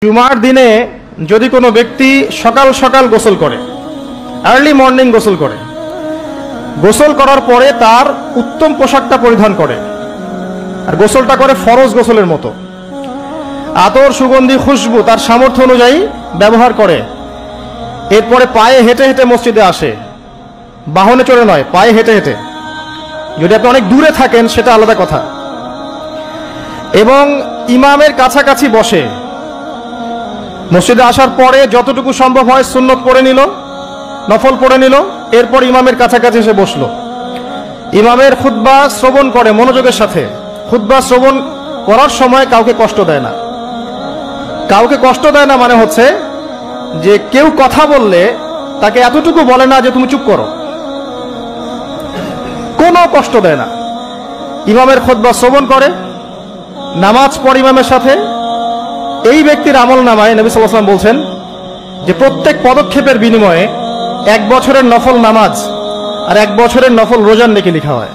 জুমার দিনে যদি কোনো ব্যক্তি সকাল সকাল গোসল করে, আর্লি মর্নিং গোসল করে, গোসল করার পরে তার উত্তম পোশাকটা পরিধান করে আর গোসলটা করে ফরজ গোসলের মতো, আতর সুগন্ধি খুশবু তার সামর্থ্য অনুযায়ী ব্যবহার করে, এরপরে পায়ে হেঁটে হেঁটে মসজিদে আসে, বাহনে চড়ে নয়, পায়ে হেঁটে হেঁটে। যদি আপনি অনেক দূরে থাকেন সেটা আলাদা কথা। এবং ইমামের কাছাকাছি বসে, মসজিদে আসার পরে যতটুকু সম্ভব হয় সুন্নত পড়ে নিল, নফল পড়ে নিল, এরপর ইমামের কাছাকাছি এসে বসলো। ইমামের খুতবা শ্রবণ করে মনোযোগের সাথে। খুতবা শ্রবণ করার সময় কাউকে কষ্ট দেয় না। কাউকে কষ্ট দেয় না মানে হচ্ছে যে কেউ কথা বললে তাকে এতটুকু বলে না যে তুমি চুপ করো, কোনো কষ্ট দেয় না। ইমামের খুতবা শ্রবণ করে, নামাজ পড়ে ইমামের সাথে। এই ব্যক্তির আমল নামায় নবী সাল্লাল্লাহু আলাইহি ওয়াসাল্লাম বলছেন যে প্রত্যেক পদক্ষেপের বিনিময়ে 1 বছরের নফল নামাজ আর 1 বছরের নফল রোজার নেকি লেখা হয়।